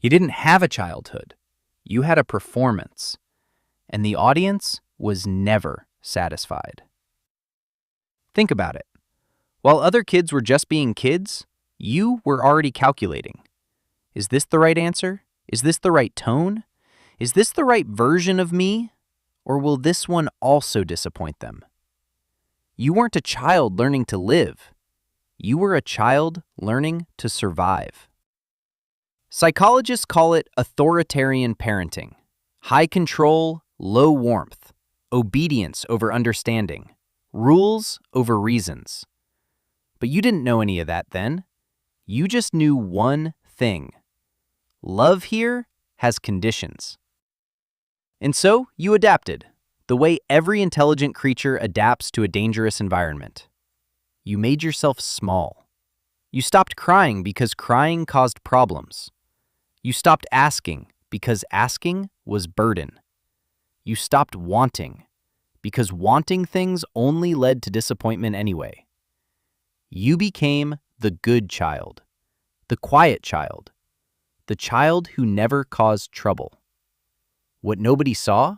You didn't have a childhood. You had a performance, and the audience was never satisfied. Think about it. While other kids were just being kids, you were already calculating. Is this the right answer? Is this the right tone? Is this the right version of me? Or will this one also disappoint them? You weren't a child learning to live. You were a child learning to survive. Psychologists call it authoritarian parenting. High control, low warmth. Obedience over understanding. Rules over reasons. But you didn't know any of that then. You just knew one thing. Love here has conditions. And so you adapted, the way every intelligent creature adapts to a dangerous environment. You made yourself small. You stopped crying because crying caused problems. You stopped asking because asking was burden. You stopped wanting because wanting things only led to disappointment anyway. You became the good child, the quiet child, the child who never caused trouble. What nobody saw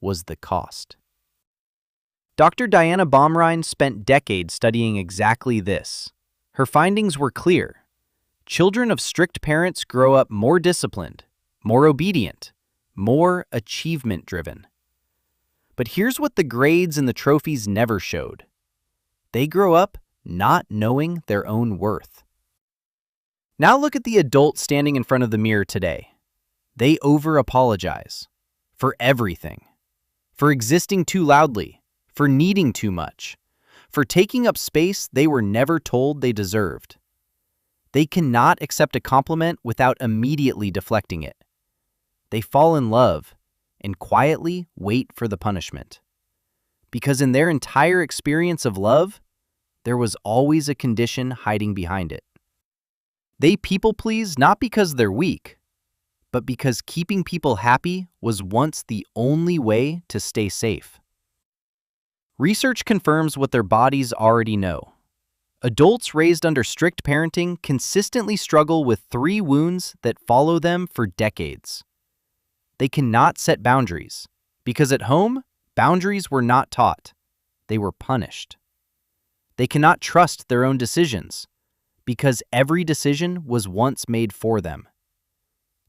was the cost. Dr. Diana Baumrind spent decades studying exactly this. Her findings were clear. Children of strict parents grow up more disciplined, more obedient, more achievement-driven. But here's what the grades and the trophies never showed. They grow up not knowing their own worth. Now look at the adult standing in front of the mirror today. They over-apologize for everything, for existing too loudly, for needing too much, for taking up space they were never told they deserved. They cannot accept a compliment without immediately deflecting it. They fall in love and quietly wait for the punishment. Because in their entire experience of love, there was always a condition hiding behind it. They people-please not because they're weak, but because keeping people happy was once the only way to stay safe. Research confirms what their bodies already know. Adults raised under strict parenting consistently struggle with 3 wounds that follow them for decades. They cannot set boundaries because at home, boundaries were not taught. They were punished. They cannot trust their own decisions because every decision was once made for them.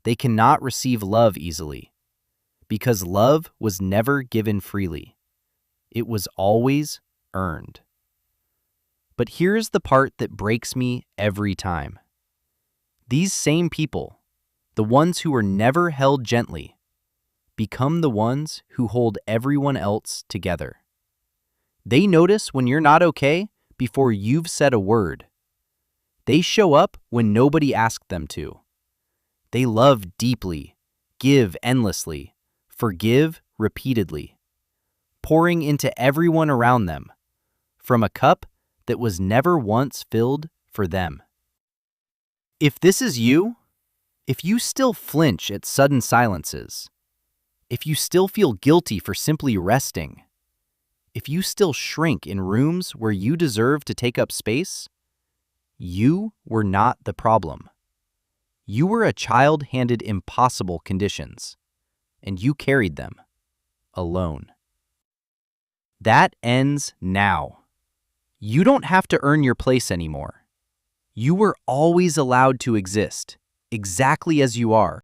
They cannot receive love easily because love was never given freely. It was always earned. But here's the part that breaks me every time. These same people, the ones who were never held gently, become the ones who hold everyone else together. They notice when you're not okay before you've said a word. They show up when nobody asked them to. They love deeply, give endlessly, forgive repeatedly, pouring into everyone around them, from a cup that was never once filled for them. If this is you, if you still flinch at sudden silences, if you still feel guilty for simply resting, if you still shrink in rooms where you deserve to take up space, you were not the problem. You were a child handed impossible conditions, and you carried them alone. That ends now. You don't have to earn your place anymore. You were always allowed to exist, exactly as you are,